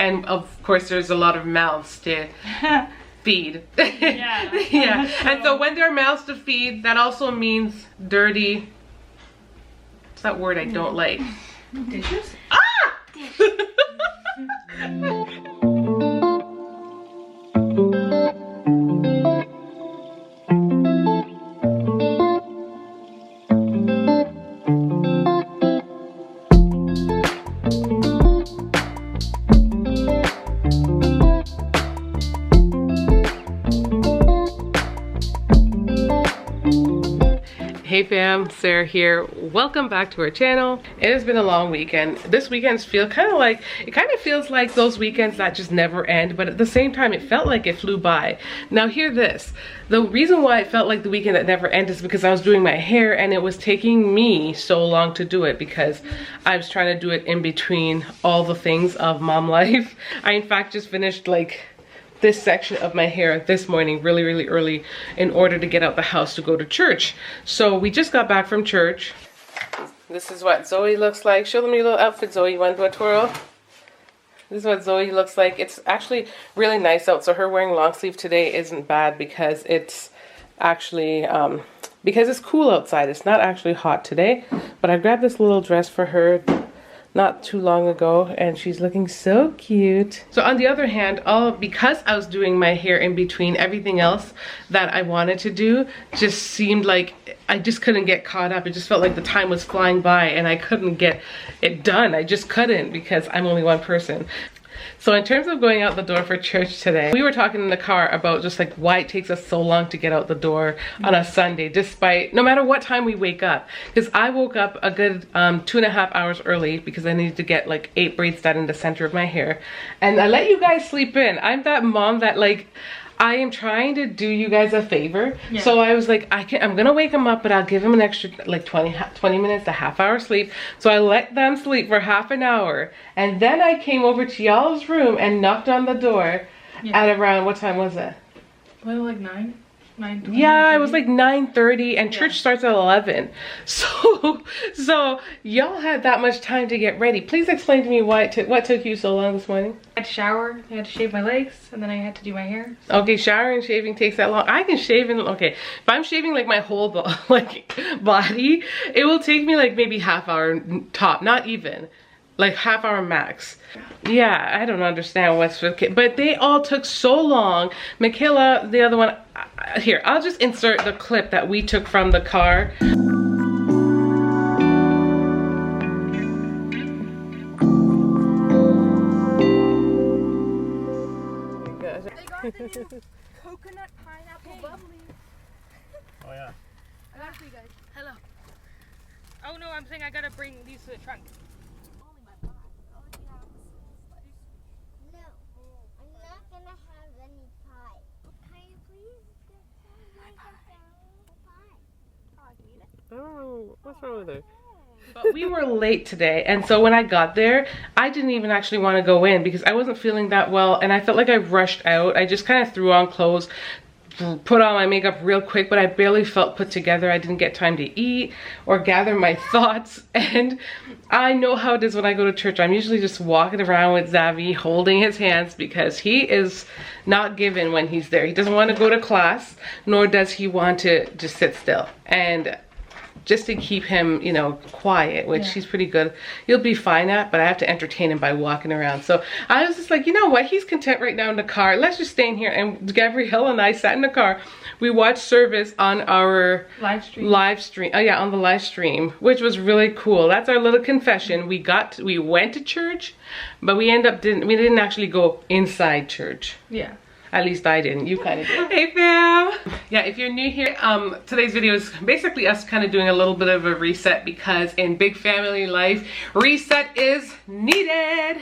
and of course there's a lot of mouths to feed. Yeah. Yeah. And so when there are mouths to feed, that also means dirty. What's that word I don't like? Dishes? Ah! Hey fam, Sarah here. Welcome back to our channel. It has been a long weekend. This weekend's feel kind of feels like those weekends that just never end, but at the same time it felt like it flew by. Now hear this. The reason why it felt like the weekend that never ends is because I was doing my hair and it was taking me so long to do it because I was trying to do it in between all the things of mom life. I in fact just finished like this section of my hair this morning really early in order to get out the house to go to church. So we just got back from church. This is what Zoe looks like. Show them your little outfit, Zoe. You want to do a twirl? This is what Zoe looks like. It's actually really nice out, so her wearing long sleeve today isn't bad because it's actually because it's cool outside. It's not actually hot today, but I grabbed this little dress for her not too long ago and she's looking so cute. So on the other hand, because I was doing my hair in between everything else that I wanted to do, just seemed like I just couldn't get caught up. It just felt like the time was flying by and I couldn't get it done. I just couldn't because I'm only one person. So in terms of going out the door for church today, we were talking in the car about just like why it takes us so long to get out the door on a Sunday, despite no matter what time we wake up. Because I woke up a good 2.5 hours early because I needed to get like 8 braids done in the center of my hair. And I let you guys sleep in. I'm that mom that like, I am trying to do you guys a favor. Yeah. So I was like, I'm gonna wake them up, but I'll give them an extra like 20 minutes, a half hour sleep. So I let them sleep for half an hour. And then I came over to y'all's room and knocked on the door at around, what time was it? Well, like 9? 9:20, yeah, it was like 9:30 and church starts at 11. So y'all had that much time to get ready. Please explain to me what took you so long this morning. I had to shower, I had to shave my legs, and then I had to do my hair. Okay, showering and shaving takes that long. I can shave in, okay, if I'm shaving like my whole body, it will take me like maybe half hour top, not even. Like half hour max. Yeah, I don't understand what's with kids, but they all took so long. Michaela, the other one, here, I'll just insert the clip that we took from the car. They got the new coconut pineapple bubbly. Oh yeah. I got it for you guys. Hello. Oh no, I'm saying I gotta bring these to the trunk. No, I'm not gonna have any pie. Can you please get some pie? Oh, I can eat it. Oh, what's wrong with her? But we were late today, and so when I got there, I didn't even actually want to go in because I wasn't feeling that well, and I felt like I rushed out. I just kind of threw on clothes, put on my makeup real quick, but I barely felt put together. I didn't get time to eat or gather my thoughts, and I know how it is when I go to church. I'm usually just walking around with Zavi holding his hands because he is not given when he's there. He doesn't want to go to class, nor does he want to just sit still. And just to keep him, you know, quiet, which he's pretty good. He'll be fine at, but I have to entertain him by walking around. So I was just like, you know what? He's content right now in the car. Let's just stay in here. And Gabrielle and I sat in the car. We watched service on our live stream. Oh yeah, on the live stream, which was really cool. That's our little confession. We went to church, but we didn't actually go inside church. Yeah. At least I didn't. You kind of did. Hey fam! Yeah, if you're new here, today's video is basically us kind of doing a little bit of a reset because in big family life, reset is needed.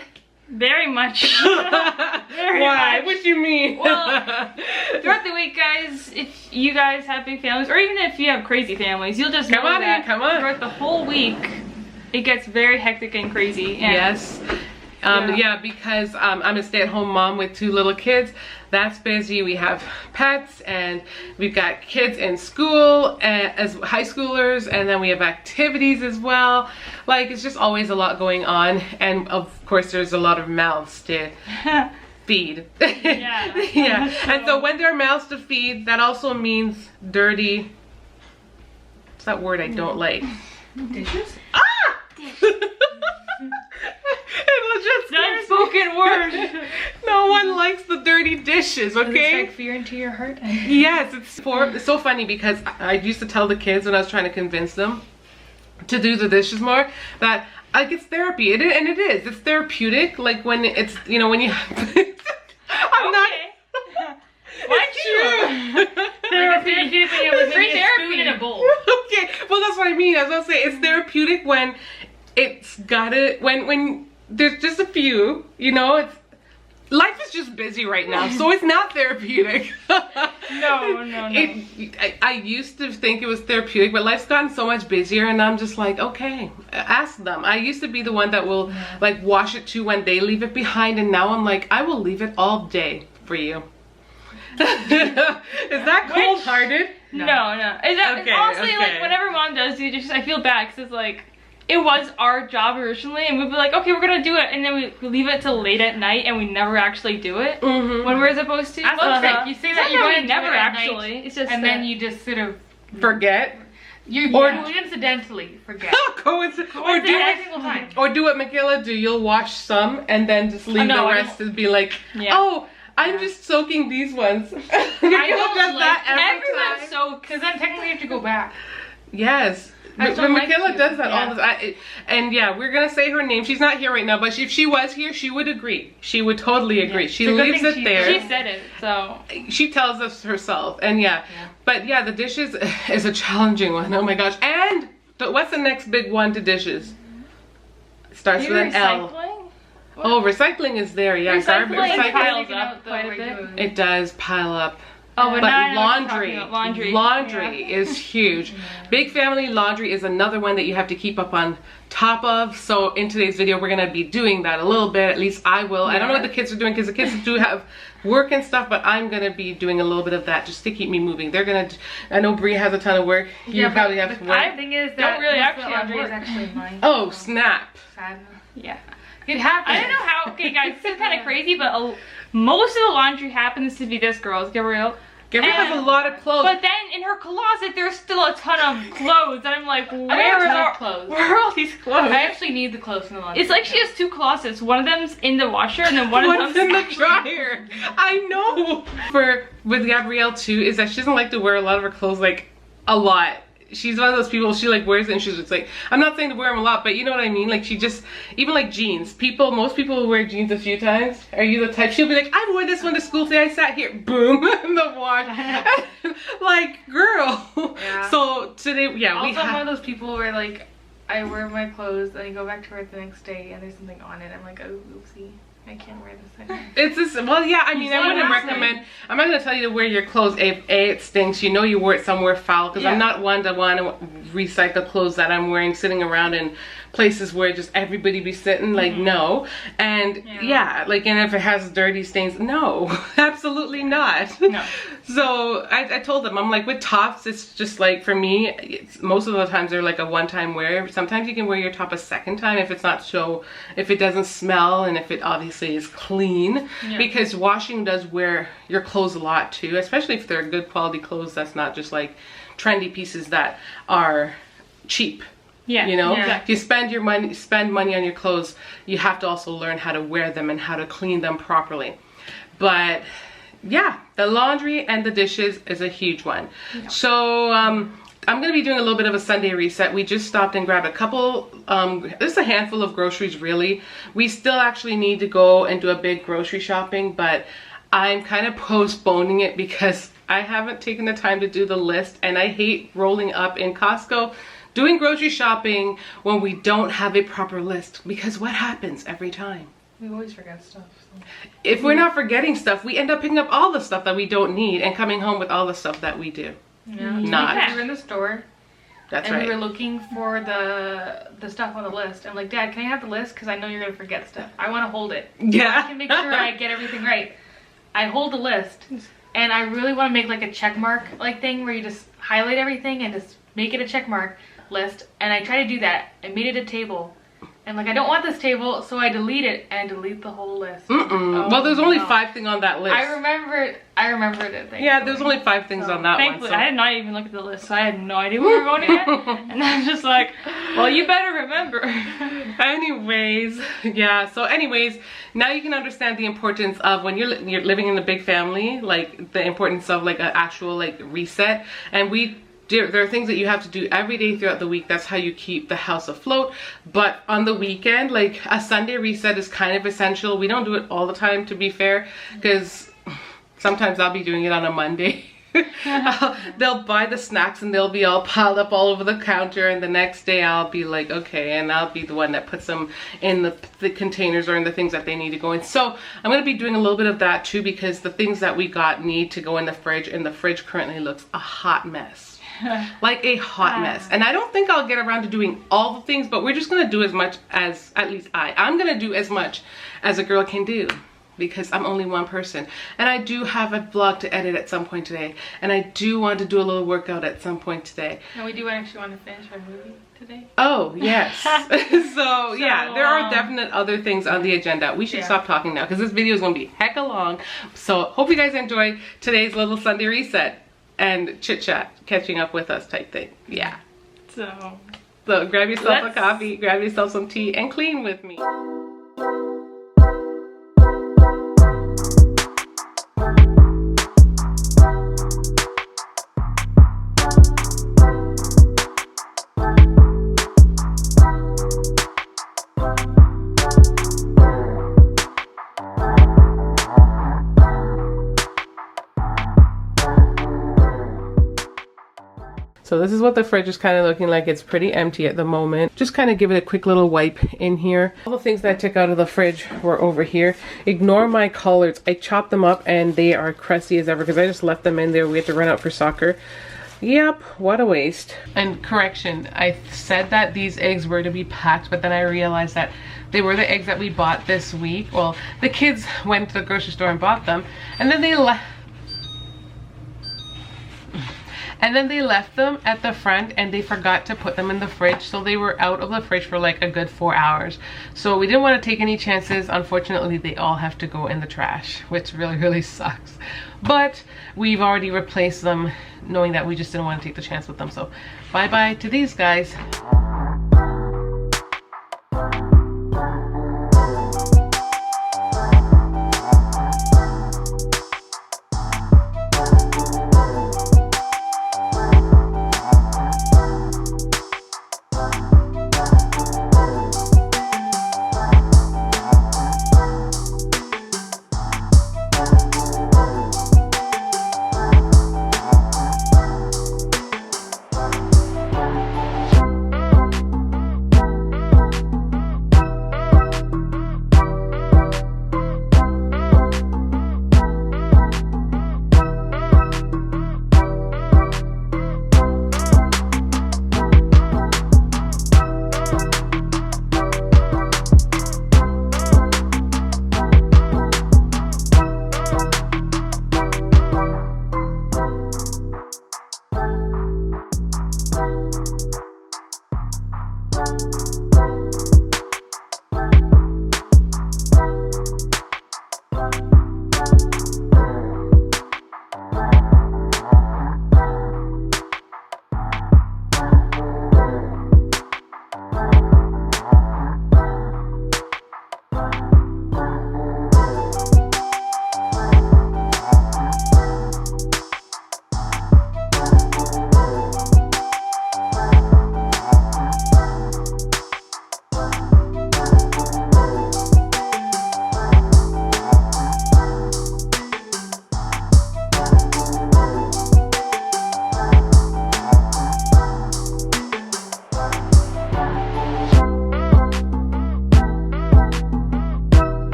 Very much. Why? Much. What do you mean? Well, throughout the week, guys, if you guys have big families, or even if you have crazy families, you'll just know that throughout the whole week, it gets very hectic and crazy. And yes. Yeah, because I'm a stay-at-home mom with 2 little kids. That's busy. We have pets, and we've got kids in school as high schoolers, and then we have activities as well. Like, it's just always a lot going on, and of course there's a lot of mouths to feed. Yeah. Yeah. And so when there are mouths to feed, that also means dirty. What's that word I don't like? Dishes? Ah! It was just That spoken word. No one likes the dirty dishes, Does it okay? strike fear into your heart? Yes, it's so funny because I used to tell the kids when I was trying to convince them to do the dishes more that like it's therapy. It is. It's therapeutic. Like when it's, you know, when you I'm not Why'd you? Therapeutic thing it was Free maybe a spoon therapy. in a bowl. Okay, well that's what I mean. I was gonna say it's therapeutic when it's gotta when there's just a few, you know, it's life is just busy right now, so it's not therapeutic. No. I used to think it was therapeutic, but life's gotten so much busier, and I'm just like, okay, ask them. I used to be the one that will like wash it too when they leave it behind, and now I'm like, I will leave it all day for you. Is that cold-hearted? No. Is that, Okay, honestly, okay. like, whenever mom does do dishes, I feel bad because it's like, it was our job originally, and we'd be like, okay, we're gonna do it, and then we leave it till late at night, and we never actually do it when we're supposed to. That's the thing. You say that It's you're not going to never do it at actually. night, It's just and that- then you just sort of Forget. you Or- coincidentally forget. Or do what Michaela do. You'll wash some and then just leave no, the I rest and be like, Yeah. oh, I'm just soaking these ones. Michaela don't does that like- every Everyone's time. so Because then technically you have to go back. Yes. I But don't like Michaela to. does that Yeah. all the time. And yeah, we're gonna say her name. She's not here right now, but if she was here, she would agree. She would totally agree. She It's a good leaves thing it there. She said it, so. She tells us herself, and yeah. But yeah, the dishes is a challenging one. Oh my gosh. And what's the next big one to dishes? Starts with an L. Recycling? Oh, recycling is there. Yeah, Recycling recycling. piles up quite a bit. It does pile up. Oh, but But now I know what you're laundry, talking about. Laundry. is huge. Big family laundry is another one that you have to keep up on top of. So in today's video, we're gonna be doing that a little bit. At least I will. I don't know what the kids are doing because the kids do have work and stuff, but I'm gonna be doing a little bit of that just to keep me moving. They're gonna. I know Bree has a ton of work. You probably have to work. The thing is that really most of the actually laundry have is work. actually mine. Oh snap! Sad. Yeah. It happens. I don't know how, okay guys, this is kind of crazy, but most of the laundry happens to be this girl's, Gabrielle. Gabrielle has a And- lot of clothes. But then in her closet, there's still a ton of clothes, and I'm like, have a where ton of are clothes. Where are all these clothes? I actually need the clothes in the laundry. It's like she has 2 closets. One of them's in the washer, and then one of What's them's in the dryer? I know. With Gabrielle too is that she doesn't like to wear a lot of her clothes like a lot. She's one of those people, she like wears it and she's just like, I'm not saying to wear them a lot, but you know what I mean? Like she just, even like jeans. Most people who wear jeans a few times. Are you the type? She'll be like, I wore this one to school today. I sat here, boom, in the wash. Like, girl. Yeah. So today, yeah, Also, we I'm one have. of those people where like I wear my clothes and I go back to work the next day and there's something on it. I'm like, oh, oopsie, I can't wear this anymore. It's just, well, yeah, I mean, I So wouldn't last recommend, I'm not going to tell you to wear your clothes if A, it stinks, you know you wore it somewhere foul, because I'm not one to want to recycle clothes that I'm wearing sitting around in places where just everybody be sitting, like, no. And yeah, like, and if it has dirty stains, no, absolutely not. No. So I told them, I'm like, with tops, it's just like, for me, it's, most of the times they're like a one-time wear. Sometimes you can wear your top a second time if it's not so, if it doesn't smell and if it obviously is clean. Because washing does wear your clothes a lot too, especially if they're good quality clothes that's not just like trendy pieces that are cheap. Yeah. You know, Yeah. if you spend money on your clothes, you have to also learn how to wear them and how to clean them properly. But yeah, the laundry and the dishes is a huge one. So I'm gonna be doing a little bit of a Sunday reset. We just stopped and grabbed a couple, just a handful of groceries really. We still actually need to go and do a big grocery shopping, but I'm kind of postponing it because I haven't taken the time to do the list, and I hate rolling up in Costco doing grocery shopping when we don't have a proper list, because what happens every time? We always forget stuff. So. If we're not forgetting stuff, we end up picking up all the stuff that we don't need and coming home with all the stuff that we do. Yeah. Not. You're in the store That's and right. we were looking for the stuff on the list. I'm like, Dad, can I have the list? Because I know you're gonna forget stuff. I want to hold it. Yeah. I can make sure I get everything right. I hold the list, and I really want to make like a check mark like thing where you just highlight everything and just make it a check mark list. And I try to do that. I made it a table. And like, I don't want this table, so I delete it and delete the whole list. Oh, well, there's only 5 things on that list. I remembered it. Yeah, there's only 5 things on that one. Thankfully, So. I did not even look at the list, so I had no idea where we were going again. And I was just like, well, you better remember. Anyways, yeah. So anyways, now you can understand the importance of when you're living in a big family, like the importance of like an actual like reset. And there are things that you have to do every day throughout the week. That's how you keep the house afloat. But on the weekend, like a Sunday reset is kind of essential. We don't do it all the time, to be fair, because sometimes I'll be doing it on a Monday. They'll buy the snacks and they'll be all piled up all over the counter, and the next day I'll be like, okay, and I'll be the one that puts them in the containers or in the things that they need to go in. So I'm going to be doing a little bit of that too, because the things that we got need to go in the fridge, and the fridge currently looks a hot mess. Like a hot mess. And I don't think I'll get around to doing all the things, but we're just going to do as much as, at least I'm going to do as much as a girl can do, because I'm only one person. And I do have a vlog to edit at some point today, and I do want to do a little workout at some point today. And we do actually want to finish our movie today. Oh, yes. So yeah, there are definite other things on the agenda. We should stop talking now, because this video is going to be hecka long. So hope you guys enjoy today's little Sunday reset and chit chat, catching up with us type thing. Yeah. So grab yourself a coffee, grab yourself some tea, and clean with me. So this is what the fridge is kind of looking like. It's pretty empty at the moment. Just kind of give it a quick little wipe in here. All the things that I took out of the fridge were over here. Ignore my collards. I chopped them up and they are crusty as ever because I just left them in there. We had to run out for soccer. Yep, what a waste. And correction, I said that these eggs were to be packed, but then I realized that they were the eggs that we bought this week. Well, the kids went to the grocery store and bought them, and then they left. And then they left them at the front and they forgot to put them in the fridge. So they were out of the fridge for like a good 4 hours. So we didn't want to take any chances. Unfortunately, they all have to go in the trash, which really, really sucks. But we've already replaced them, knowing that we just didn't want to take the chance with them. So bye-bye to these guys.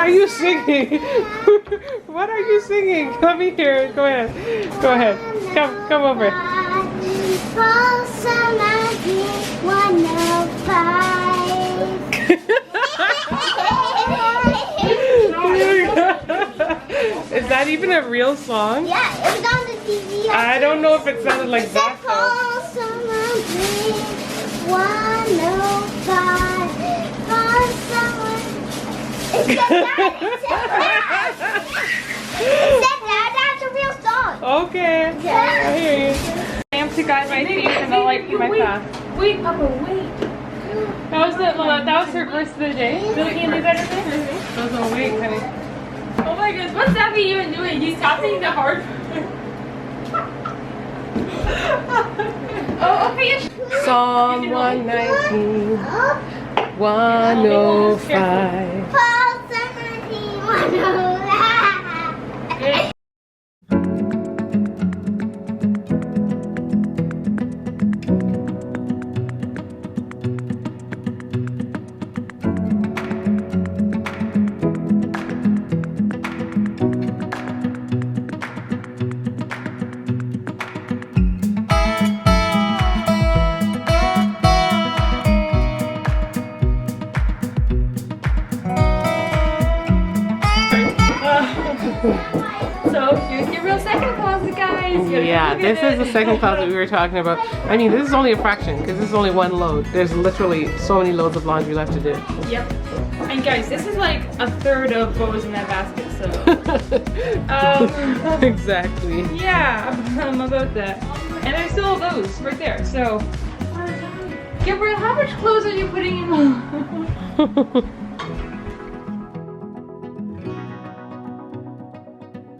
are you singing? What are you singing? Come here. Go ahead. Go ahead. Come over. Fall summer heat 105. Is that even a real song? Yeah, it was on the TV. I don't know if it sounded like that though. Fall summer heat 105. Fall summer. It said that. That's a real song. Okay. I hear you. I am to guide my feet and the light through my path. Wait, Papa, wait. That was her verse of the day. Billy Candy's that her thing? So wait, honey. Oh my goodness, what's Zappy even doing? He's tapping the hard. Oh, okay. Psalm 119, 105. Fall summer heat 105. So here's your real second closet, guys. Yeah, this is the second closet we were talking about. I mean, this is only a fraction because this is only one load. There's literally so many loads of laundry left to do. Yep. And guys, this is like a third of what was in that basket, so. Exactly. Yeah, I'm about that. And there's still those right there, so. Gabrielle, how much clothes are you putting in?